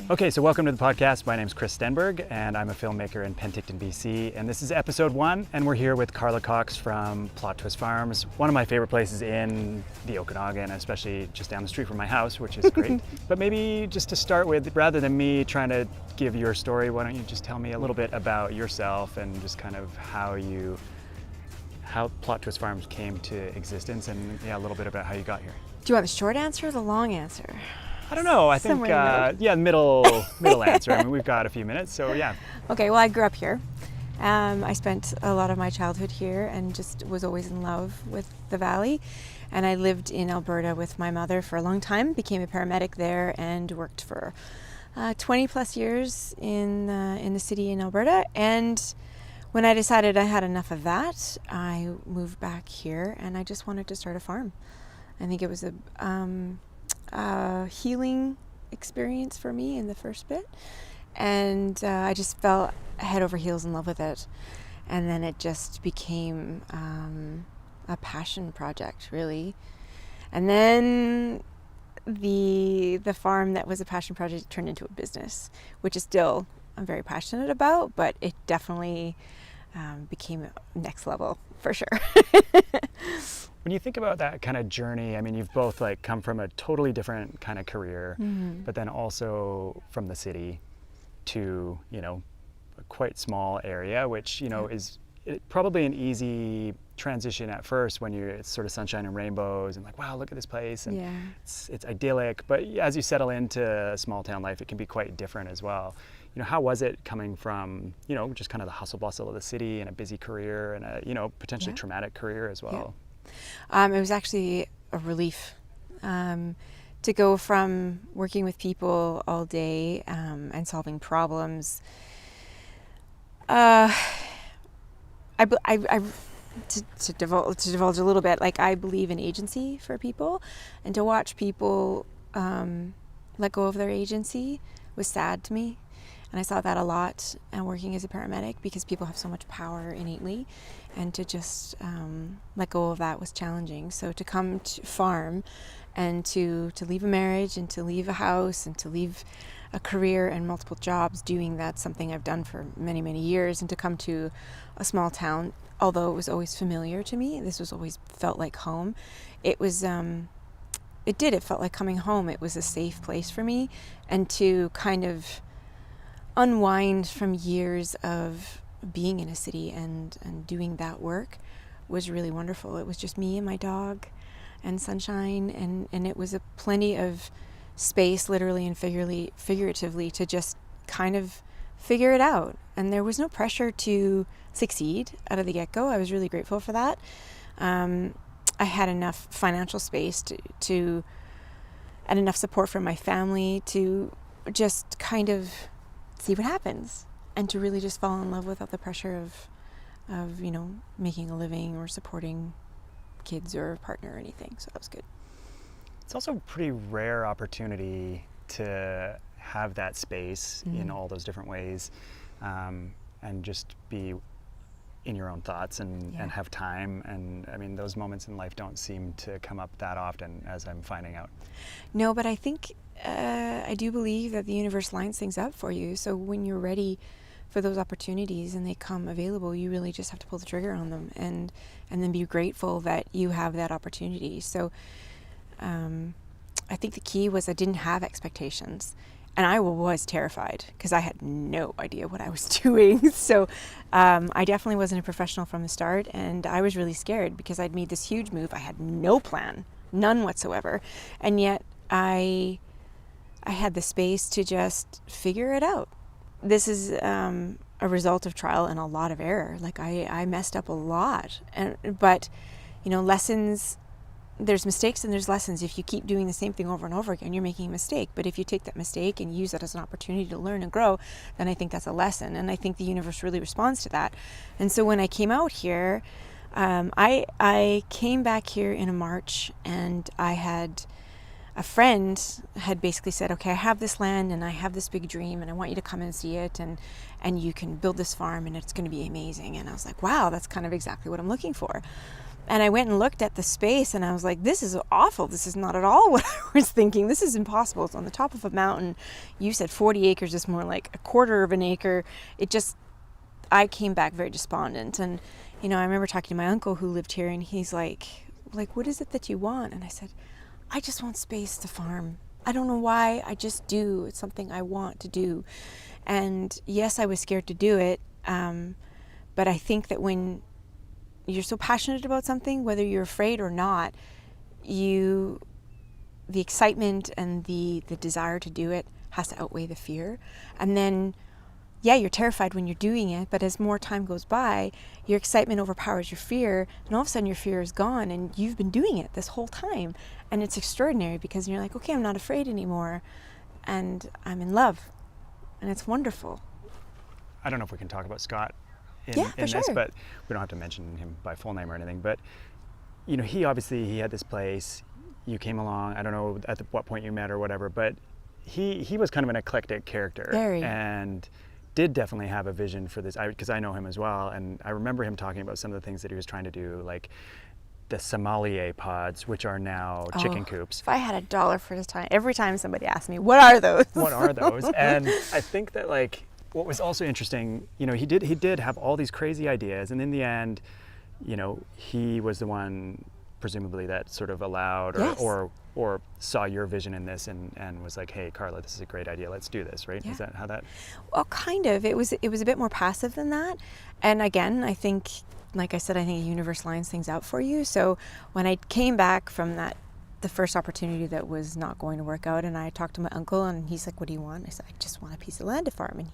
Okay, so welcome to the podcast. My name is Chris Stenberg, and I'm a filmmaker in Penticton, BC. And this is episode 1, and we're here with Karla Cox from Plot Twist Farms, one of my favorite places in the Okanagan, especially just down the street from my house, which is great. But maybe just to start with, rather than me trying to give your story, why don't you just tell me a little bit about yourself and just kind of how Plot Twist Farms came to existence, and a little bit about how you got here. Do you want the short answer or the long answer? I don't know. I think, middle answer. I mean, we've got a few minutes, so yeah. Okay, well, I grew up here. I spent a lot of my childhood here and just was always in love with the valley. And I lived in Alberta with my mother for a long time, became a paramedic there, and worked for 20 plus years in the city in Alberta. And when I decided I had enough of that, I moved back here and I just wanted to start a farm. I think it was a healing experience for me in the first bit, and I just fell head over heels in love with it, and then it just became a passion project, really. And then the farm that was a passion project turned into a business, which is still I'm very passionate about, but it definitely became next level for sure. When you think about that kind of journey, I mean, you've both come from a totally different kind of career, but then also from the city to, a quite small area, which, is probably an easy transition at first when it's sort of sunshine and rainbows and wow, look at this place. And it's idyllic. But as you settle into small town life, it can be quite different as well. How was it coming from, just kind of the hustle bustle of the city and a busy career and a, potentially traumatic career as well? It was actually a relief to go from working with people all day and solving problems. To divulge a little bit, I believe in agency for people, and to watch people let go of their agency was sad to me. And I saw that a lot working as a paramedic, because people have so much power innately, and to just let go of that was challenging. So to come to farm and to leave a marriage and to leave a house and to leave a career and multiple jobs doing that, something I've done for many, many years, and to come to a small town, although it was always familiar to me, this was always felt like home. It was, it felt like coming home. It was a safe place for me, and to kind of unwind from years of being in a city and doing that work was really wonderful. It was just me and my dog and sunshine, and it was a plenty of space, literally and figuratively, to just kind of figure it out. And there was no pressure to succeed out of the get-go. I was really grateful for that. I had enough financial space to and enough support from my family to just kind of see what happens, and to really just fall in love without the pressure of making a living or supporting kids or a partner or anything. So that was good. It's also a pretty rare opportunity to have that space in all those different ways, and just be in your own thoughts and have time. And I mean, those moments in life don't seem to come up that often, as I'm finding out. No, but I think I do believe that the universe lines things up for you. So when you're ready for those opportunities and they come available, you really just have to pull the trigger on them and then be grateful that you have that opportunity. So I think the key was I didn't have expectations, and I was terrified because I had no idea what I was doing. So I definitely wasn't a professional from the start, and I was really scared because I'd made this huge move. I had no plan, none whatsoever, and yet I had the space to just figure it out. This is a result of trial and a lot of error. I messed up a lot, but lessons. There's mistakes and there's lessons. If you keep doing the same thing over and over again, you're making a mistake. But if you take that mistake and use that as an opportunity to learn and grow, then I think that's a lesson. And I think the universe really responds to that. And so when I came out here, I came back here in March, and I had a friend had basically said, okay, I have this land and I have this big dream and I want you to come and see it, and you can build this farm and it's going to be amazing. And I was like, wow, that's kind of exactly what I'm looking for. And I went and looked at the space and I was like, this is awful. This is not at all what I was thinking. This is impossible. It's on the top of a mountain. You said 40 acres is more like a quarter of an acre. I came back very despondent. And, you know, I remember talking to my uncle who lived here, and he's like, what is it that you want? And I said, I just want space to farm. I don't know why, I just do. It's something I want to do. And yes, I was scared to do it. But I think that when you're so passionate about something, whether you're afraid or not, the excitement and the desire to do it has to outweigh the fear. And then, yeah, you're terrified when you're doing it, but as more time goes by, your excitement overpowers your fear, and all of a sudden your fear is gone, and you've been doing it this whole time. And it's extraordinary because you're like, okay, I'm not afraid anymore, and I'm in love, and it's wonderful. I don't know if we can talk about Scott in for this, sure. but we don't have to mention him by full name or anything. But, you know, he had this place. You came along, I don't know what point you met or whatever, but he was kind of an eclectic character. Very. And did definitely have a vision for this, because I know him as well, and I remember him talking about some of the things that he was trying to do, like the sommelier pods, which are now chicken coops. If I had $1 for this time, every time somebody asked me, what are those? What are those? And I think that, like, what was also interesting, you know, he did have all these crazy ideas, and in the end, you know, he was the one presumably that sort of allowed or saw your vision in this and was like, hey, Karla, this is a great idea, let's do this, right? Yeah. Is that how that? Well, kind of. It was a bit more passive than that. And again, I think, like I said, I think the universe lines things out for you. So when I came back from the first opportunity that was not going to work out, and I talked to my uncle, and he's like, what do you want? I said, I just want a piece of land to farm. And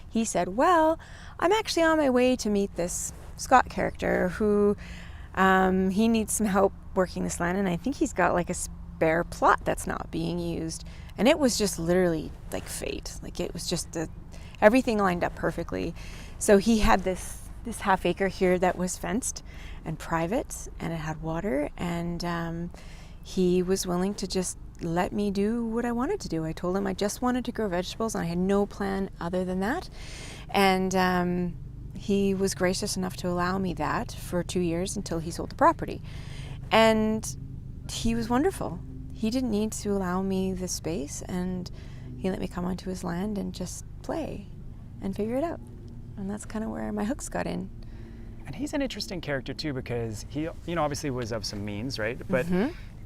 he said, well, I'm actually on my way to meet this Scott character who he needs some help working this land, and I think he's got like a spare plot that's not being used. And it was just literally like fate. Like, it was just everything lined up perfectly. So he had this half acre here that was fenced and private, and it had water, and he was willing to just let me do what I wanted to do. I told him I just wanted to grow vegetables, and I had no plan other than that. And he was gracious enough to allow me that for 2 years until he sold the property. And he was wonderful. He didn't need to allow me the space, and he let me come onto his land and just play and figure it out. And that's kind of where my hooks got in. And he's an interesting character too, because he, you know, obviously was of some means, right? But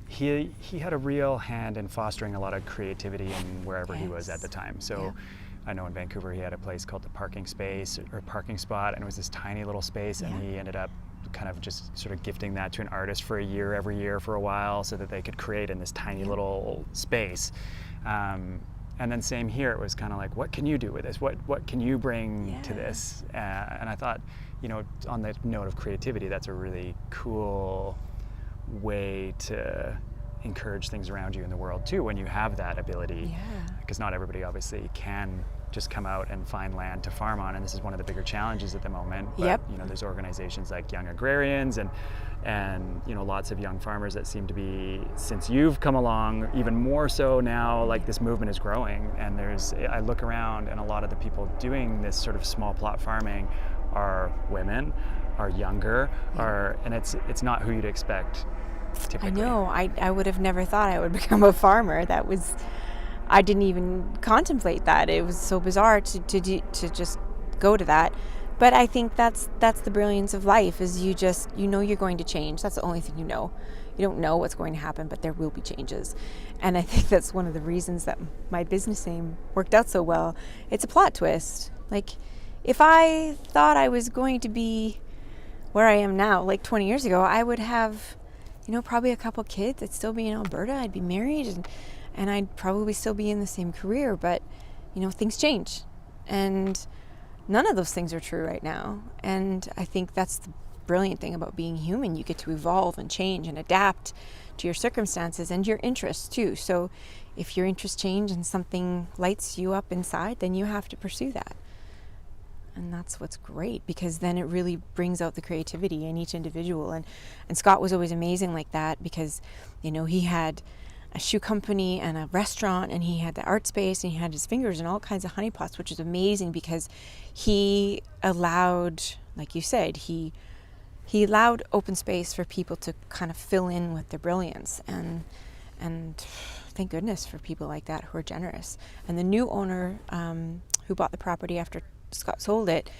he had a real hand in fostering a lot of creativity in wherever he was at the time. So I know in Vancouver he had a place called the Parking Space or Parking Spot, and it was this tiny little space, and he ended up kind of just sort of gifting that to an artist for a year every year for a while so that they could create in this tiny little space. And then same here, it was kind of like, what can you do with this? What can you bring to this? And I thought, you know, on the note of creativity, that's a really cool way to encourage things around you in the world too, when you have that ability. Because not everybody obviously can just come out and find land to farm on, and this is one of the bigger challenges at the moment. But you know, there's organizations like Young Agrarians and you know, lots of young farmers that seem to be, since you've come along, even more so now, like this movement is growing. And I look around, and a lot of the people doing this sort of small plot farming are women, are younger, and it's not who you'd expect typically. I know. I would have never thought I would become a farmer. I didn't even contemplate that. It was so bizarre to just go to that. But I think that's the brilliance of life, is you know you're going to change. That's the only thing you know. You don't know what's going to happen, but there will be changes. And I think that's one of the reasons that my business name worked out so well. It's a plot twist. Like, if I thought I was going to be where I am now, like 20 years ago, I would have, you know, probably a couple kids. I'd still be in Alberta. I'd be married, and I'd probably still be in the same career. But, you know, things change. And none of those things are true right now. And I think that's the brilliant thing about being human. You get to evolve and change and adapt to your circumstances and your interests too. So if your interests change and something lights you up inside, then you have to pursue that. And that's what's great, because then it really brings out the creativity in each individual. And Scott was always amazing like that, because, you know, he had a shoe company and a restaurant, and he had the art space, and he had his fingers in all kinds of honeypots, which is amazing because he allowed, like you said, he allowed open space for people to kind of fill in with their brilliance, and thank goodness for people like that who are generous. And the new owner who bought the property after Scott sold it,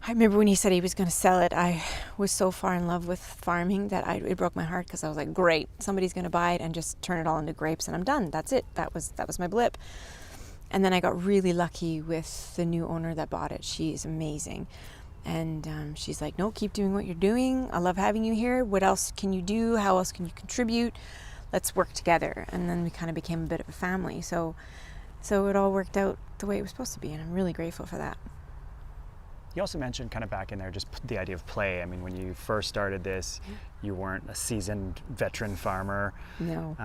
I remember when he said he was going to sell it, I was so far in love with farming that it broke my heart, because I was like, great, somebody's going to buy it and just turn it all into grapes and I'm done. That's it. That was my blip. And then I got really lucky with the new owner that bought it. She's amazing. And she's like, no, keep doing what you're doing. I love having you here. What else can you do? How else can you contribute? Let's work together. And then we kind of became a bit of a family. So it all worked out the way it was supposed to be. And I'm really grateful for that. You also mentioned kind of back in there just the idea of play. I mean, when you first started this, you weren't a seasoned veteran farmer. No.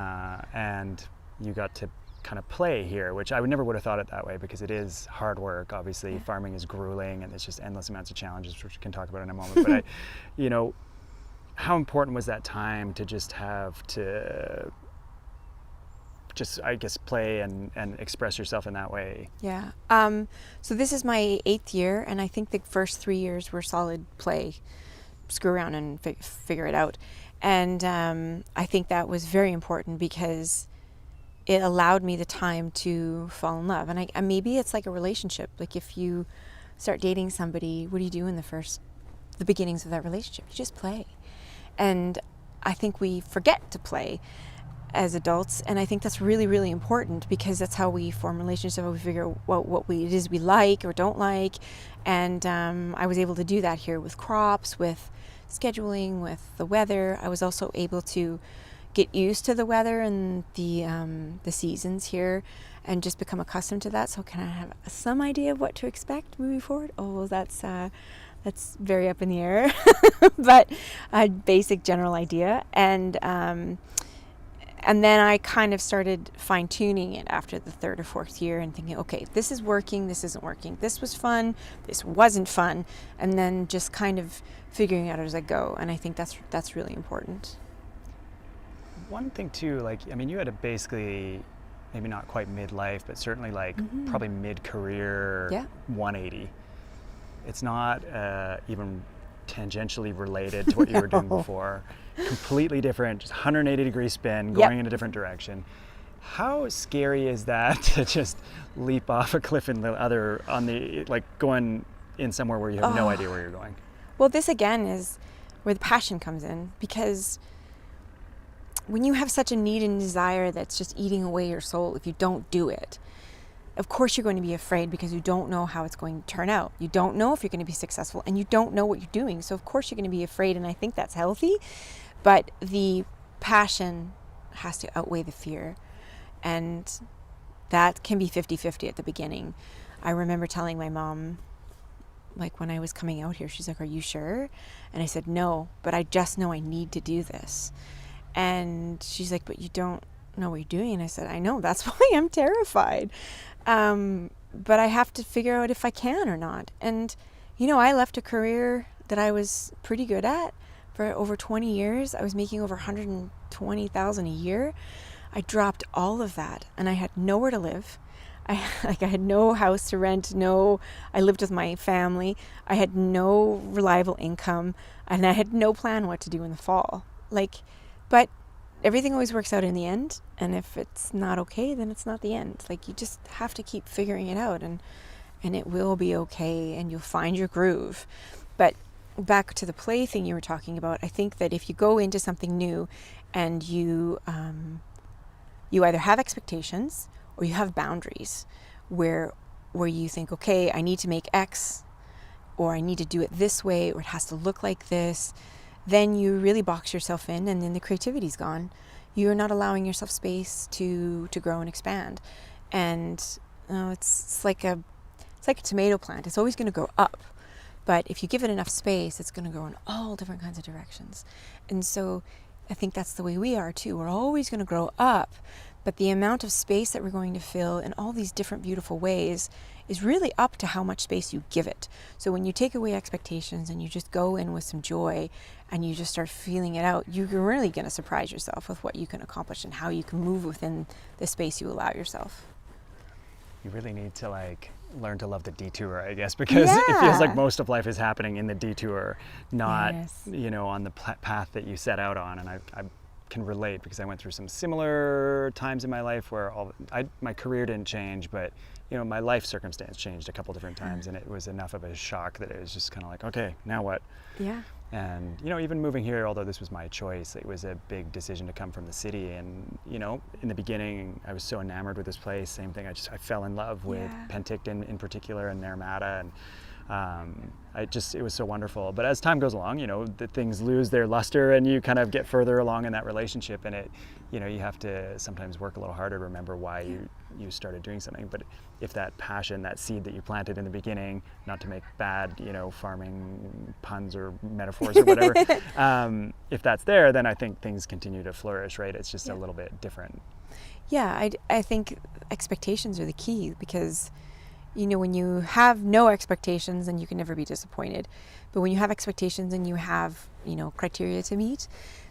And you got to kind of play here, which I would have thought it that way, because it is hard work. Obviously, farming is grueling and there's just endless amounts of challenges, which we can talk about in a moment. But how important was that time to just have to I guess play and express yourself in that way? Yeah. So this is my 8th year, and I think the first 3 years were solid play, screw around and figure it out. And I think that was very important because it allowed me the time to fall in love. And maybe it's like a relationship. Like if you start dating somebody, what do you do in the beginnings of that relationship? You just play. And I think we forget to play as adults, and I think that's really, really important, because that's how we form relationships, how we figure out what it is we like or don't like. And I was able to do that here with crops, with scheduling, with the weather. I was also able to get used to the weather and the seasons here and just become accustomed to that. So can I have some idea of what to expect moving forward? Oh, that's very up in the air, but a basic general idea. And then I kind of started fine-tuning it after the 3rd or 4th year and thinking, okay, this is working, this isn't working. This was fun, this wasn't fun. And then just kind of figuring out as I go. And I think that's really important. One thing too, you had a basically, maybe not quite midlife, but certainly probably mid-career 180. It's not even tangentially related to what you were doing before. Completely different, just 180 degree spin, going in a different direction. How scary is that to just leap off a cliff going in somewhere where you have no idea where you're going? Well, this again is where the passion comes in, because when you have such a need and desire that's just eating away your soul, if you don't do it, of course you're going to be afraid, because you don't know how it's going to turn out. You don't know if you're going to be successful, and you don't know what you're doing. So of course you're going to be afraid, and I think that's healthy. But the passion has to outweigh the fear. And that can be 50-50 at the beginning. I remember telling my mom, when I was coming out here, she's like, are you sure? And I said, no, but I just know I need to do this. And she's like, but you don't know what you're doing. And I said, I know, that's why I'm terrified. But I have to figure out if I can or not. And, I left a career that I was pretty good at for over 20 years. I was making over $120,000 a year. I dropped all of that, and I had nowhere to live. I had no house to rent. I lived with my family. I had no reliable income, and I had no plan what to do in the fall. But everything always works out in the end. And if it's not okay, then it's not the end. You just have to keep figuring it out, and it will be okay, and you'll find your groove. But back to the play thing you were talking about, I think that if you go into something new and you either have expectations or you have boundaries where you think, okay, I need to make X, or I need to do it this way, or it has to look like this, then you really box yourself in, and then the creativity's gone. You're not allowing yourself space to grow and expand. And it's like a tomato plant. It's always going to grow up. But if you give it enough space, it's going to grow in all different kinds of directions. And so I think that's the way we are too. We're always going to grow up, but the amount of space that we're going to fill in all these different beautiful ways is really up to how much space you give it. So when you take away expectations and you just go in with some joy and you just start feeling it out, you're really going to surprise yourself with what you can accomplish and how you can move within the space you allow yourself. You really need to like learn to love the detour, I guess, because it feels like most of life is happening in the detour, not you know, on the path that you set out on. And I can relate because I went through some similar times in my life where my career didn't change, but you know, my life circumstance changed a couple different times, and it was enough of a shock that it was just kind of like, okay, now what? Yeah. And you know, even moving here, although this was my choice, it was a big decision to come from the city. And you know, in the beginning, I was so enamored with this place. Same thing, I fell in love with Penticton in particular and Naramata, and it was so wonderful. But as time goes along, you know, the things lose their luster, and you kind of get further along in that relationship, and it, you know, you have to sometimes work a little harder to remember why you started doing something. But if that passion, that seed that you planted in the beginning, not to make bad, you know, farming puns or metaphors or whatever, if that's there, then I think things continue to flourish, right? It's just a little bit different. Yeah, I think expectations are the key, because you know, when you have no expectations, then you can never be disappointed. But when you have expectations and you have, you know, criteria to meet,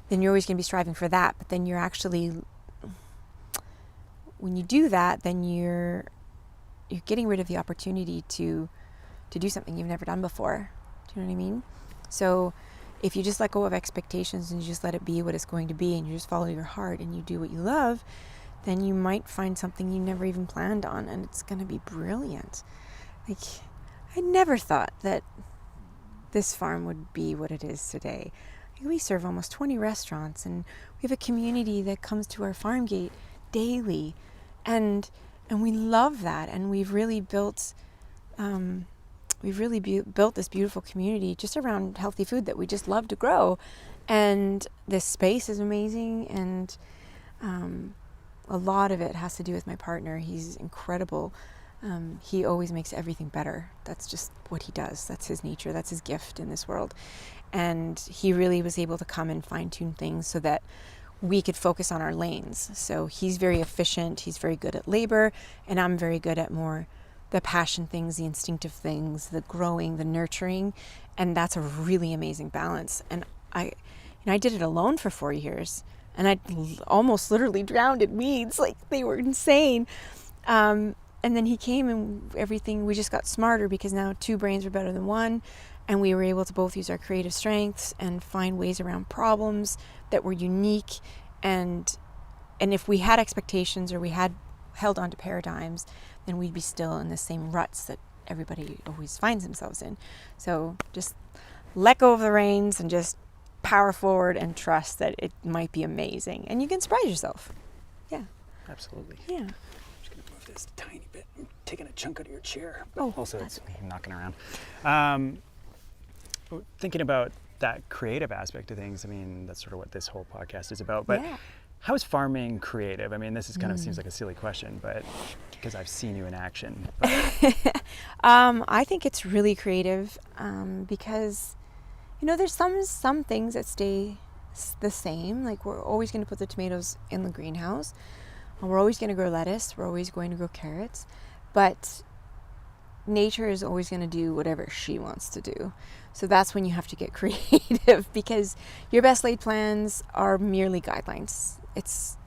then you're always going to be striving for that. But then you're actually, when you do that, then you're getting rid of the opportunity to do something you've never done before. Do you know what I mean? So if you just let go of expectations and you just let it be what it's going to be, and you just follow your heart and you do what you love, then you might find something you never even planned on, and it's going to be brilliant. Like, I never thought that this farm would be what it is today. Like, we serve almost 20 restaurants, and we have a community that comes to our farm gate daily, and we love that, and we've really built this beautiful community just around healthy food that we just love to grow. And this space is amazing, and a lot of it has to do with my partner. He's incredible. He always makes everything better. That's just what he does. That's his nature. That's his gift in this world. And he really was able to come and fine-tune things so that we could focus on our lanes. So he's very efficient. He's very good at labor, and I'm very good at more the passion things, the instinctive things, the growing, the nurturing. And that's a really amazing balance. And I did it alone for 4 years. And I almost literally drowned in weeds. Like, they were insane. And then he came, and everything, we just got smarter, because now 2 brains were better than 1. And we were able to both use our creative strengths and find ways around problems that were unique. And if we had expectations, or we had held on to paradigms, then we'd be still in the same ruts that everybody always finds themselves in. So just let go of the reins and just power forward and trust that it might be amazing, and you can surprise yourself. Yeah, absolutely. Yeah. I'm just gonna move this tiny bit. I'm taking a chunk out of your chair, but also it's knocking around. Thinking about that creative aspect of things, I mean, that's sort of what this whole podcast is about. But how is farming creative? I mean, this is kind of seems like a silly question, but because I've seen you in action. I think it's really creative, because you know, there's some things that stay the same. Like, we're always going to put the tomatoes in the greenhouse. We're always going to grow lettuce. We're always going to grow carrots. But nature is always going to do whatever she wants to do. So that's when you have to get creative, because your best laid plans are merely guidelines. It's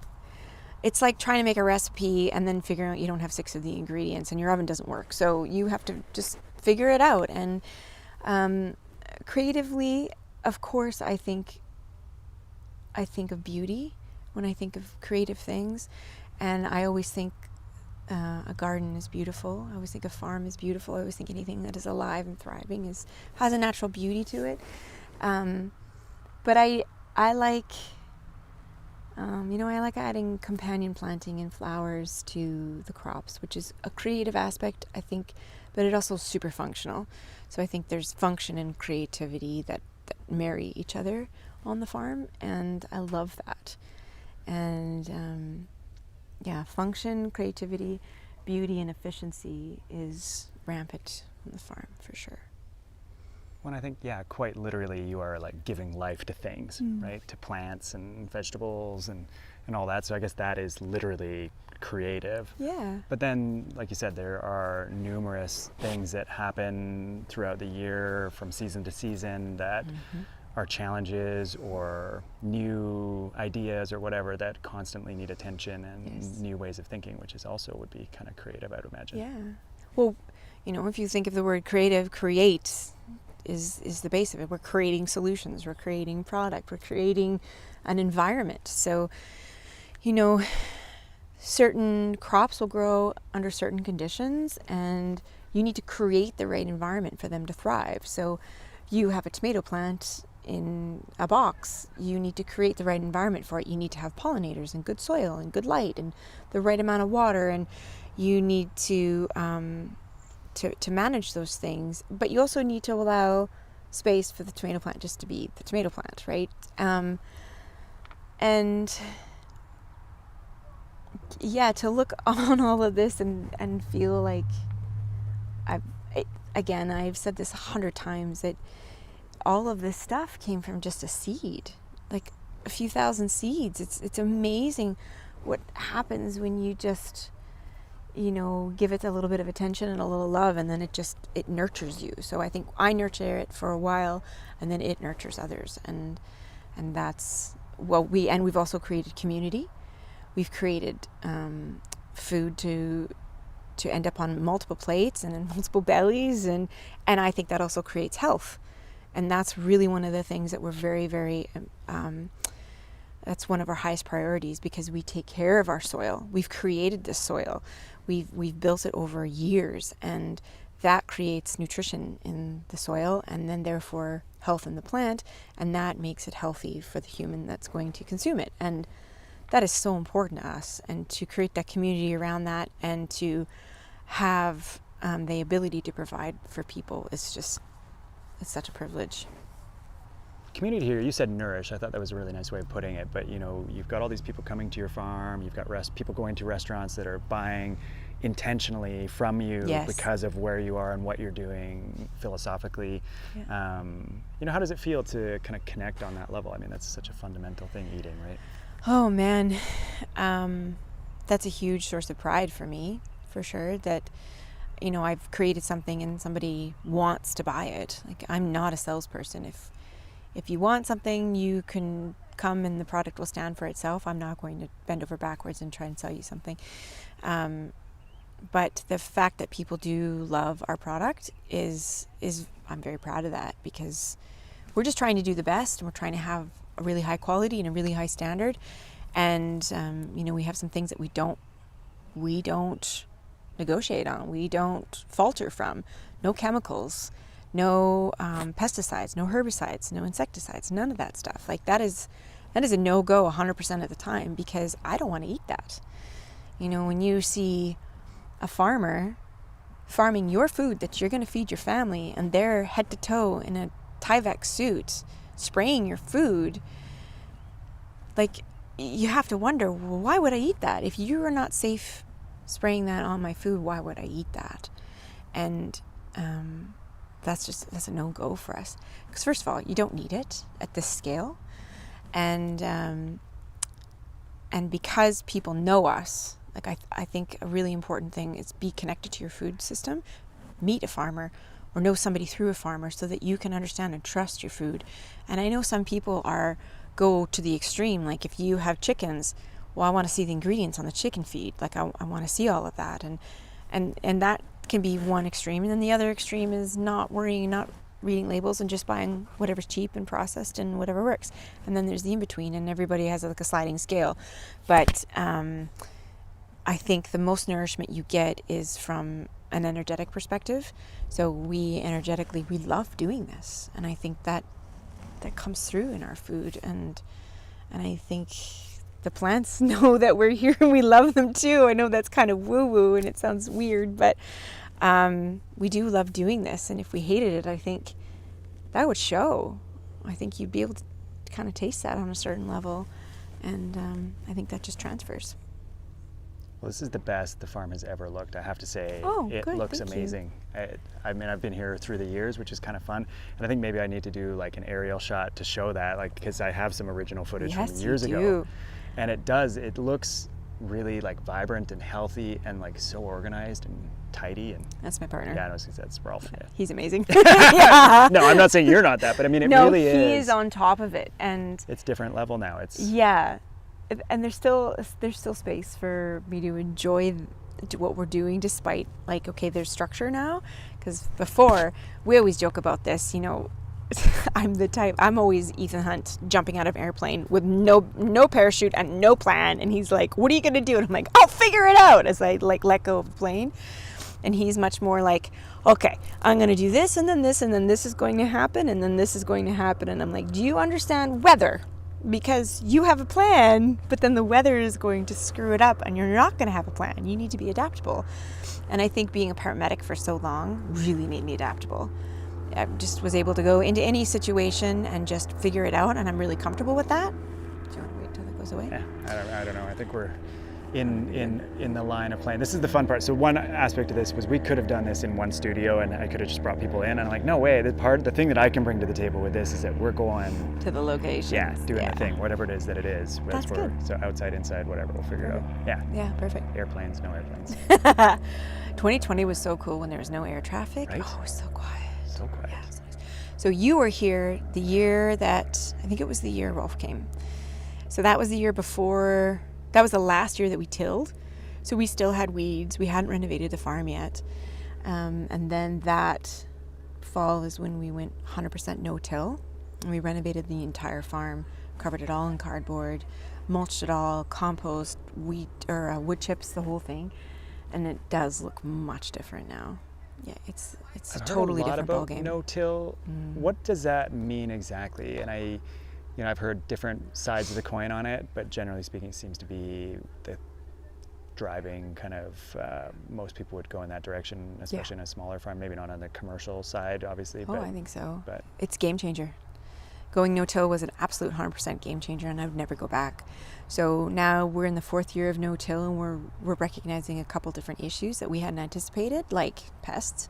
like trying to make a recipe and then figuring out you don't have 6 of the ingredients and your oven doesn't work. So you have to just figure it out. And creatively, of course, I think of beauty when I think of creative things, and I always think a garden is beautiful. I always think a farm is beautiful. I always think anything that is alive and thriving has a natural beauty to it. But I like I like adding companion planting and flowers to the crops, which is a creative aspect, I think, but it also is super functional. So I think there's function and creativity that marry each other on the farm, and I love that. And function, creativity, beauty, and efficiency is rampant on the farm for sure. When I think, quite literally, you are like giving life to things, right? To plants and vegetables and all that. So I guess that is literally creative. Yeah. But then, like you said, there are numerous things that happen throughout the year from season to season that are challenges or new ideas or whatever that constantly need attention and new ways of thinking, which is also would be kind of creative, I would imagine. Yeah. Well, if you think of the word creative, create is the base of it. We're creating solutions, we're creating product, we're creating an environment. So, certain crops will grow under certain conditions, and you need to create the right environment for them to thrive. So you have a tomato plant in a box, you need to create the right environment for it. You need to have pollinators and good soil and good light and the right amount of water, and you need to manage those things. But you also need to allow space for the tomato plant just to be the tomato plant, right? And yeah, to look on all of this and feel like I've said this 100 times, that all of this stuff came from just a seed, like a few thousand seeds. It's amazing what happens when you just give it a little bit of attention and a little love, and then it nurtures you. So I think I nurture it for a while, and then it nurtures others, and that's what we've also created community. We've created food to end up on multiple plates and in multiple bellies, and I think that also creates health. And that's really one of the things that we're very, very that's one of our highest priorities, because we take care of our soil. We've created this soil. We've built it over years, and that creates nutrition in the soil, and then therefore health in the plant, and that makes it healthy for the human that's going to consume it. And that is so important to us, and to create that community around that, and to have the ability to provide for people it's such a privilege. Community here, you said nourish. I thought that was a really nice way of putting it, but you've got all these people coming to your farm, you've got people going to restaurants that are buying intentionally from you because of where you are and what you're doing philosophically. Yeah. How does it feel to kind of connect on that level? I mean, that's such a fundamental thing, eating, right? Oh man, that's a huge source of pride for me, for sure, that I've created something and somebody wants to buy it. Like, I'm not a salesperson. If you want something, you can come and the product will stand for itself. I'm not going to bend over backwards and try and sell you something. But the fact that people do love our product is I'm very proud of that, because we're just trying to do the best, and we're trying to have a really high quality and a really high standard. And we have some things that we don't negotiate on, we don't falter from. No chemicals, no pesticides, no herbicides, no insecticides, none of that stuff. Like, that is a no-go 100% of the time, because I don't want to eat that. When you see a farmer farming your food that you're going to feed your family, and they're head to toe in a Tyvek suit spraying your food, like, you have to wonder, well, why would I eat that? If you are not safe spraying that on my food, why would I eat that? And that's a no-go for us, because first of all, you don't need it at this scale, and because people know us, like, I think a really important thing is be connected to your food system, meet a farmer or know somebody through a farmer, so that you can understand and trust your food. And I know some people go to the extreme, like, if you have chickens, well, I want to see the ingredients on the chicken feed, like I want to see all of that, and that can be one extreme. And then the other extreme is not worrying, not reading labels, and just buying whatever's cheap and processed and whatever works. And then there's the in-between, and everybody has like a sliding scale. But I think the most nourishment you get is from an energetic perspective. So we love doing this, and I think that comes through in our food, and I think the plants know that we're here and we love them too. I know that's kind of woo-woo and it sounds weird, but we do love doing this. And if we hated it, I think that would show. I think you'd be able to kind of taste that on a certain level, and I think that just transfers. Well, this is the best the farm has ever looked, I have to say. It good, looks thank amazing. I mean, I've been here through the years, which is kind of fun. And I think maybe I need to do like an aerial shot to show that, like, because I have some original footage from years ago. And it looks really like vibrant and healthy and like so organized and tidy. And That's my partner. yeah, I know, that's Ralph. Yeah. He's amazing. Yeah. No, I'm not saying you're not that, but I mean, it No, really is. he is on top of it, and It's different level now. It's yeah, and there's still space for me to enjoy what we're doing, despite like, okay, there's structure now, because before we always joke about this, you know. I'm always Ethan Hunt jumping out of an airplane with no parachute and no plan, and he's like, what are you gonna do? And I'm like, I'll figure it out, as I like let go of the plane. And he's much more like, okay, I'm gonna do this, and then this, and then this is going to happen, and then this is going to happen. And I'm like, do you understand weather? Because you have a plan, but then the weather is going to screw it up, and you're not gonna have a plan. You need to be adaptable. And I think being a paramedic for so long really made me adaptable. I just was able to go into any situation and just figure it out, and I'm really comfortable with that. Do you want to wait till that goes away? Yeah, I don't know. I think we're in the line of playing. This is the fun part. So one aspect of this was we could have done this in one studio, and I could have just brought people in. And I'm like, no way. The thing that I can bring to the table with this is that we're going to the location. Yeah, doing the thing, whatever it is that it is. That's good. So outside, inside, whatever, we'll figure it out. Yeah. Yeah, perfect. Airplanes, no airplanes. 2020 was so cool when there was no air traffic. Right? Oh, it was so quiet. So quiet. Yeah, it was nice. So you were here the year that, I think it was the year Rolf came. So that was the year before, that was the last year that we tilled. So we still had weeds. We hadn't renovated the farm yet. And then that fall is when we went 100% no-till. And we renovated the entire farm, covered it all in cardboard, mulched it all, compost, wheat or wood chips, the whole thing. And it does look much different now. Yeah, it's a totally different ballgame. No-till. What does that mean exactly? And I've heard different sides of the coin on it, but generally speaking, it seems to be the driving kind of, most people would go in that direction, especially in a smaller farm, maybe not on the commercial side, obviously. Oh, I think so. But it's game changer. Going no-till was an absolute 100% game changer, and I would never go back. So now we're in the 4th year of no-till, and we're recognizing a couple different issues that we hadn't anticipated, like pests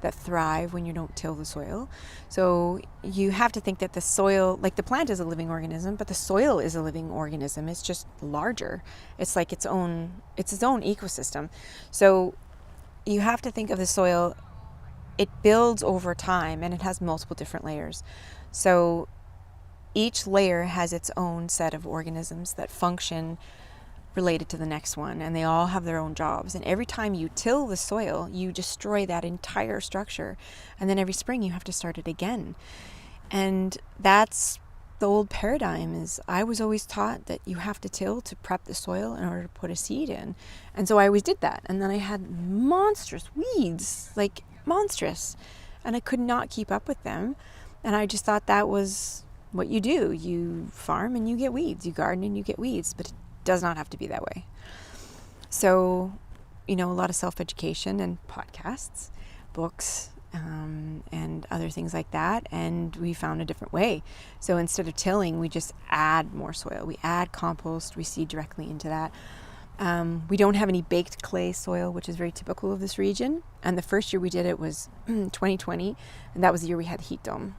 that thrive when you don't till the soil. So you have to think that the soil, like the plant is a living organism, but the soil is a living organism. It's just larger. It's like its own ecosystem. So you have to think of the soil, it builds over time, and it has multiple different layers. So each layer has its own set of organisms that function related to the next one, and they all have their own jobs. And every time you till the soil, you destroy that entire structure, and then every spring you have to start it again. And that's the old paradigm. Is I was always taught that you have to till to prep the soil in order to put a seed in, and so I always did that. And then I had monstrous weeds, like monstrous, and I could not keep up with them. And I just thought that was what you do. You farm and you get weeds. You garden and you get weeds, but it does not have to be that way. So, a lot of self-education and podcasts, books, and other things like that. And we found a different way. So instead of tilling, we just add more soil. We add compost. We seed directly into that. We don't have any baked clay soil, which is very typical of this region. And the first year we did it was 2020, and that was the year we had the heat dome.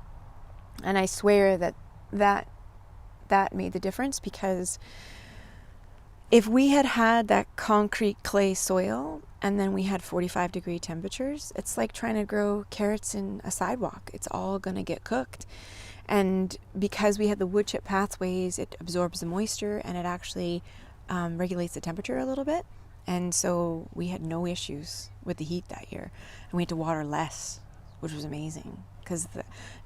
And I swear that made the difference, because if we had that concrete clay soil and then we had 45-degree temperatures, it's like trying to grow carrots in a sidewalk. It's all going to get cooked. And because we had the wood chip pathways, it absorbs the moisture, and it actually regulates the temperature a little bit. And so we had no issues with the heat that year. And we had to water less, which was amazing, because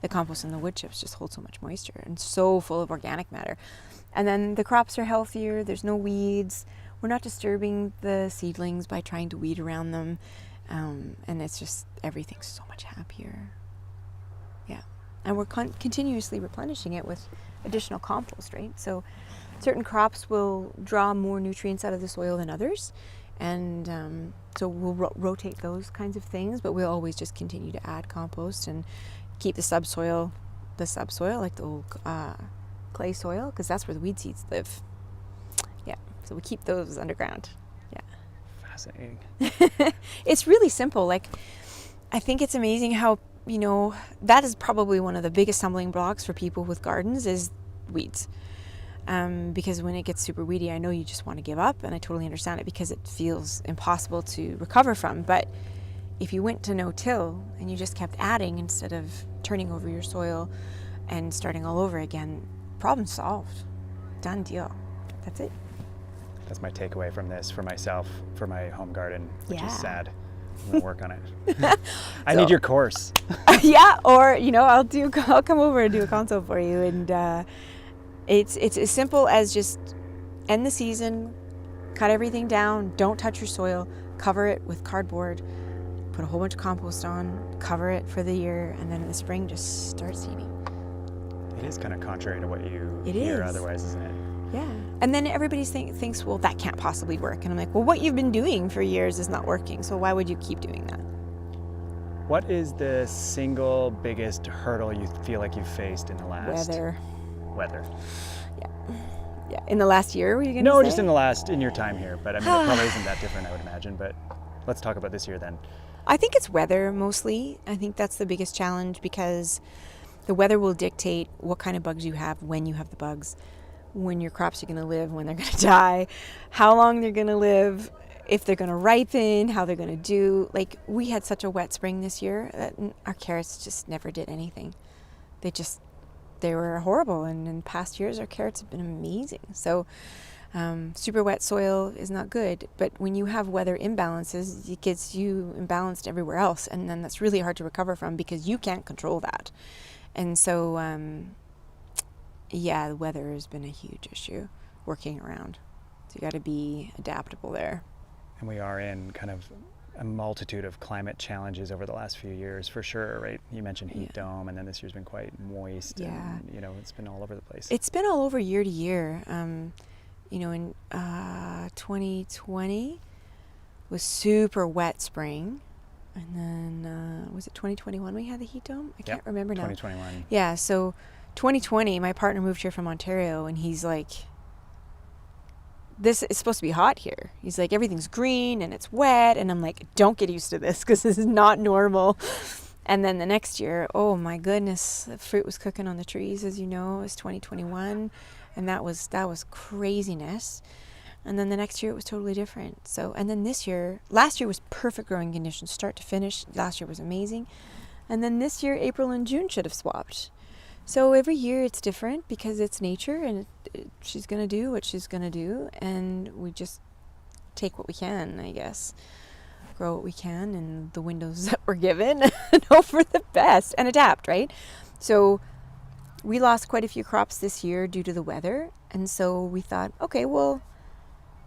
the compost and the wood chips just hold so much moisture and so full of organic matter. And then the crops are healthier. There's no weeds. We're not disturbing the seedlings by trying to weed around them. And it's just, everything's so much happier. Yeah. And we're continuously replenishing it with additional compost, right? So certain crops will draw more nutrients out of the soil than others. And so we'll rotate those kinds of things, but we'll always just continue to add compost and keep the subsoil, like the old clay soil, because that's where the weed seeds live. Yeah, so we keep those underground. Yeah. Fascinating. It's really simple. Like, I think it's amazing how, that is probably one of the biggest stumbling blocks for people with gardens is weeds. because when it gets super weedy, I know you just want to give up, and I totally understand it because it feels impossible to recover from. But if you went to no-till and you just kept adding instead of turning over your soil and starting all over again, problem solved. Done deal. That's it. That's my takeaway from this for myself, for my home garden, which is sad. I'm gonna work on it. I need your course. Yeah, or I'll come over and do a consult for you, and it's as simple as just end the season, cut everything down, don't touch your soil, cover it with cardboard, put a whole bunch of compost on, cover it for the year, and then in the spring just start seeding. It is kind of contrary to what you It hear is. otherwise, isn't it? Yeah. And then everybody thinks, well, that can't possibly work. And I'm like, well, what you've been doing for years is not working. So why would you keep doing that? What is the single biggest hurdle you feel like you've faced in the last? Weather. Yeah. In the last year, were you going to say? No, just in your time here. But I mean, it probably isn't that different, I would imagine. But let's talk about this year then. I think it's weather mostly. I think that's the biggest challenge because the weather will dictate what kind of bugs you have, when you have the bugs, when your crops are going to live, when they're going to die, how long they're going to live, if they're going to ripen, how they're going to do. Like, we had such a wet spring this year that our carrots just never did anything. They were horrible. And in past years, our carrots have been amazing. So super wet soil is not good. But when you have weather imbalances, it gets you imbalanced everywhere else. And then that's really hard to recover from because you can't control that. And so, the weather has been a huge issue working around. So you got to be adaptable there. And we are in kind of a multitude of climate challenges over the last few years, for sure, right? You mentioned heat dome, and then this year's been quite moist. Yeah. And, it's been all over the place. It's been all over year to year. In 2020 was super wet spring. And then, was it 2021 we had the heat dome? I can't remember now. 2021. Yeah, so 2020, my partner moved here from Ontario, and he's like, this is supposed to be hot here. He's like, everything's green and it's wet. And I'm like, don't get used to this because this is not normal. And then the next year, oh my goodness, the fruit was cooking on the trees, as you know. It was 2021, and that was craziness. And then the next year it was totally different. So, and then last year was perfect growing conditions, start to finish. Last year was amazing. And then this year, April and June should have swapped. So every year it's different because it's nature, and she's going to do what she's going to do. And we just take what we can, I guess. Grow what we can in the windows that we're given and hope for the best and adapt, right? So we lost quite a few crops this year due to the weather. And so we thought, okay, well,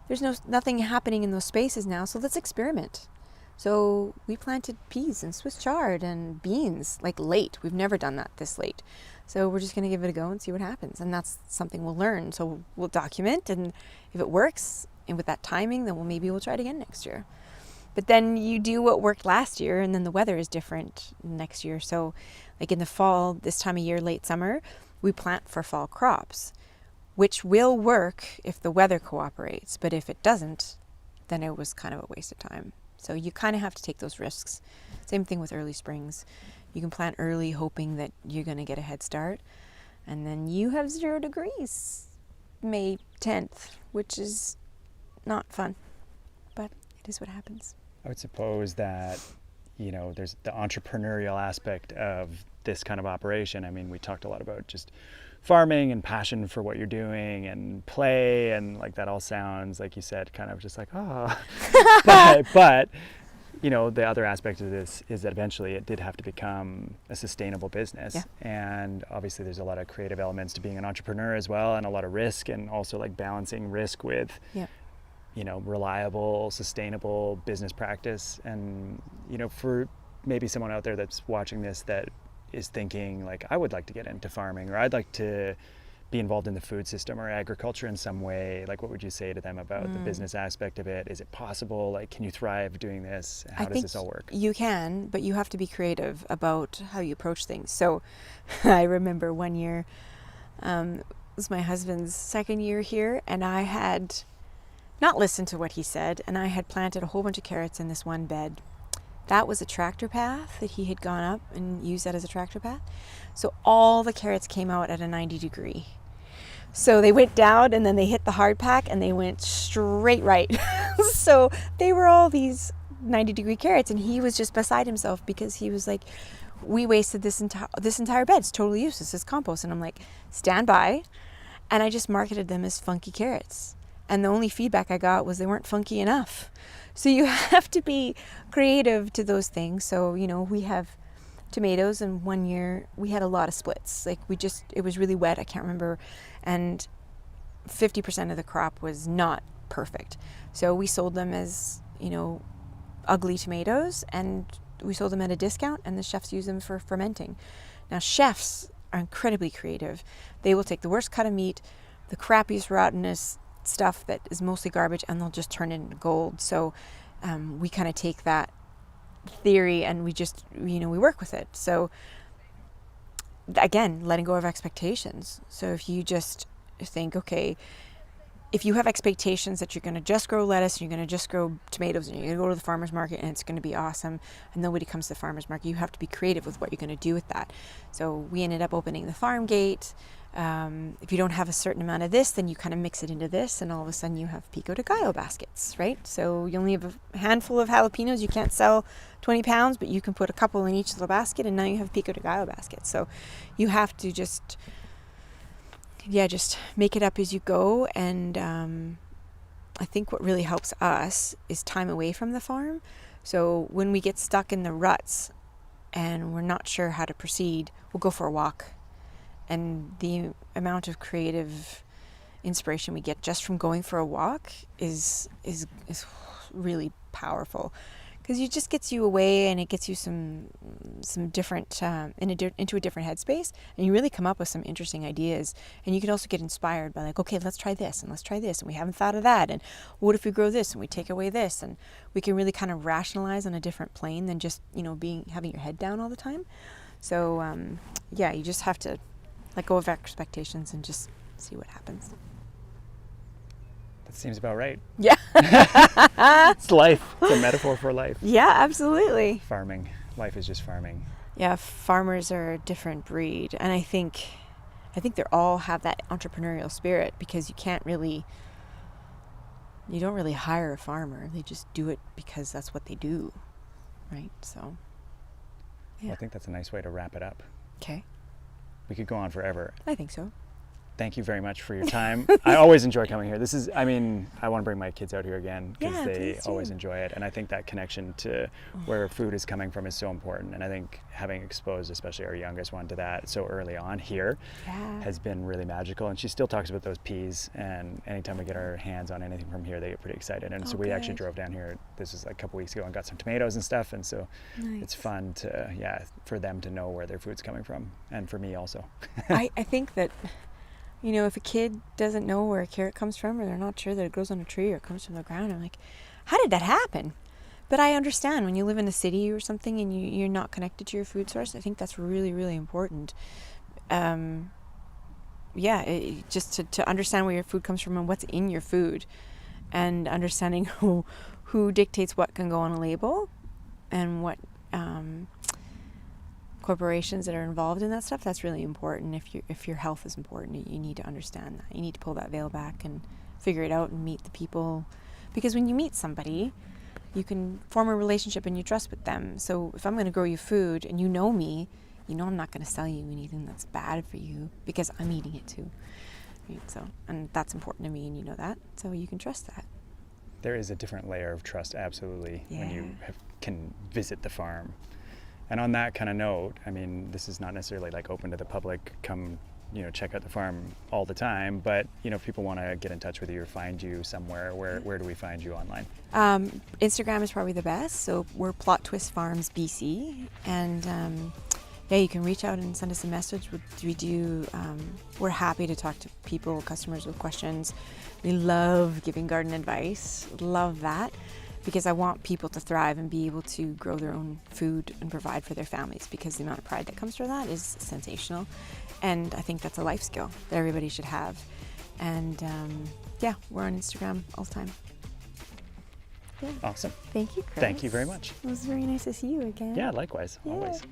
there's nothing happening in those spaces now, so let's experiment. So we planted peas and Swiss chard and beans, like late. We've never done that this late. So we're just going to give it a go and see what happens. And that's something we'll learn. So we'll document, and if it works, and with that timing, then maybe we'll try it again next year. But then you do what worked last year, and then the weather is different next year. So like in the fall, this time of year, late summer, we plant for fall crops, which will work if the weather cooperates. But if it doesn't, then it was kind of a waste of time. So you kind of have to take those risks. Same thing with early springs. You can plant early hoping that you're going to get a head start. And then you have 0 degrees May 10th, which is not fun. But it is what happens. I would suppose that, there's the entrepreneurial aspect of this kind of operation. I mean, we talked a lot about just farming and passion for what you're doing and play, and like that all sounds, like you said, kind of just like, but the other aspect of this is that eventually it did have to become a sustainable business. Yeah. And obviously there's a lot of creative elements to being an entrepreneur as well, and a lot of risk, and also like balancing risk with reliable, sustainable business practice. And for maybe someone out there that's watching this that is thinking like, I would like to get into farming, or I'd like to be involved in the food system or agriculture in some way, like what would you say to them about the business aspect of it? Is it possible? Like, can you thrive doing this? How does this all work? You can, but you have to be creative about how you approach things. So I remember one year, it was my husband's second year here, and I had not listened to what he said, and I had planted a whole bunch of carrots in this one bed. That was a tractor path that he had gone up and used that as a tractor path. So all the carrots came out at a 90 degree. So they went down and then they hit the hard pack and they went straight right. So they were all these 90-degree carrots, and he was just beside himself because he was like, we wasted this entire bed. It's totally useless. It's compost. And I'm like, stand by. And I just marketed them as funky carrots. And the only feedback I got was they weren't funky enough. So you have to be creative to those things. So, you know, we have tomatoes, and one year we had a lot of splits. Like it was really wet. I can't remember. And 50% of the crop was not perfect. So we sold them as, you know, ugly tomatoes, and we sold them at a discount, and the chefs use them for fermenting. Now, chefs are incredibly creative. They will take the worst cut of meat, the crappiest, rottenest stuff that is mostly garbage, and they'll just turn it into gold. So we kind of take that theory and we just, you know, we work with it. So again, letting go of expectations. So if you just think, okay, if you have expectations that you're going to just grow lettuce, and you're going to just grow tomatoes, and you're going to go to the farmer's market and it's going to be awesome, and nobody comes to the farmer's market, you have to be creative with what you're going to do with that. So we ended up opening the farm gate. If you don't have a certain amount of this, then you kind of mix it into this, and all of a sudden you have pico de gallo baskets, right? So you only have a handful of jalapenos. You can't sell 20 pounds, but you can put a couple in each little basket, and now you have pico de gallo baskets. So you have to just make it up as you go. And I think what really helps us is time away from the farm. So when we get stuck in the ruts and we're not sure how to proceed, we'll go for a walk. And the amount of creative inspiration we get just from going for a walk is really powerful, because it just gets you away, and it gets you some different into a different headspace, and you really come up with some interesting ideas. And you can also get inspired by, like, okay, let's try this, and let's try this, and we haven't thought of that, and what if we grow this and we take away this, and we can really kind of rationalize on a different plane than just, you know, having your head down all the time. So you just have to let go of expectations and just see what happens. That seems about right. Yeah. It's life. It's a metaphor for life. Yeah, absolutely. Farming. Life is just farming. Yeah, farmers are a different breed. And I think they all have that entrepreneurial spirit, because you don't really hire a farmer. They just do it because that's what they do. Right? So, yeah. Well, I think that's a nice way to wrap it up. Okay. We could go on forever. I think so. Thank you very much for your time. I always enjoy coming here. I want to bring my kids out here again, because they always enjoy it. And I think that connection to where food is coming from is so important. And I think having exposed, especially our youngest one, to that so early on here has been really magical. And she still talks about those peas. And anytime we get our hands on anything from here, they get pretty excited. And so we actually drove down here, this was like a couple weeks ago, and got some tomatoes and stuff. And so it's fun for them to know where their food's coming from. And for me also. I think that, you know, if a kid doesn't know where a carrot comes from, or they're not sure that it grows on a tree or comes from the ground, I'm like, how did that happen? But I understand when you live in a city or something and you're not connected to your food source. I think that's really, really important. Just to understand where your food comes from and what's in your food, and understanding who dictates what can go on a label, and what corporations that are involved in that stuff. That's really important. If your health is important, you need to understand that. You need to pull that veil back and figure it out and meet the people, because when you meet somebody, you can form a relationship and you trust with them. So if I'm going to grow you food and you know me, you know I'm not going to sell you anything that's bad for you, because I'm eating it too. Right? So, and that's important to me, and you know that, so you can trust that. There is a different layer of trust, absolutely, when you can visit the farm. And on that kind of note, I mean, this is not necessarily like open to the public, come, you know, check out the farm all the time, but, you know, if people want to get in touch with you or find you somewhere, where do we find you online? Instagram is probably the best. So we're Plot Twist Farms BC, and you can reach out and send us a message. We're happy to talk to people, customers with questions. We love giving garden advice, love that, because I want people to thrive and be able to grow their own food and provide for their families, because the amount of pride that comes from that is sensational. And I think that's a life skill that everybody should have. And we're on Instagram all the time. Yeah. Awesome. Thank you, Chris. Thank you very much. It was very nice to see you again. Yeah, likewise. Always.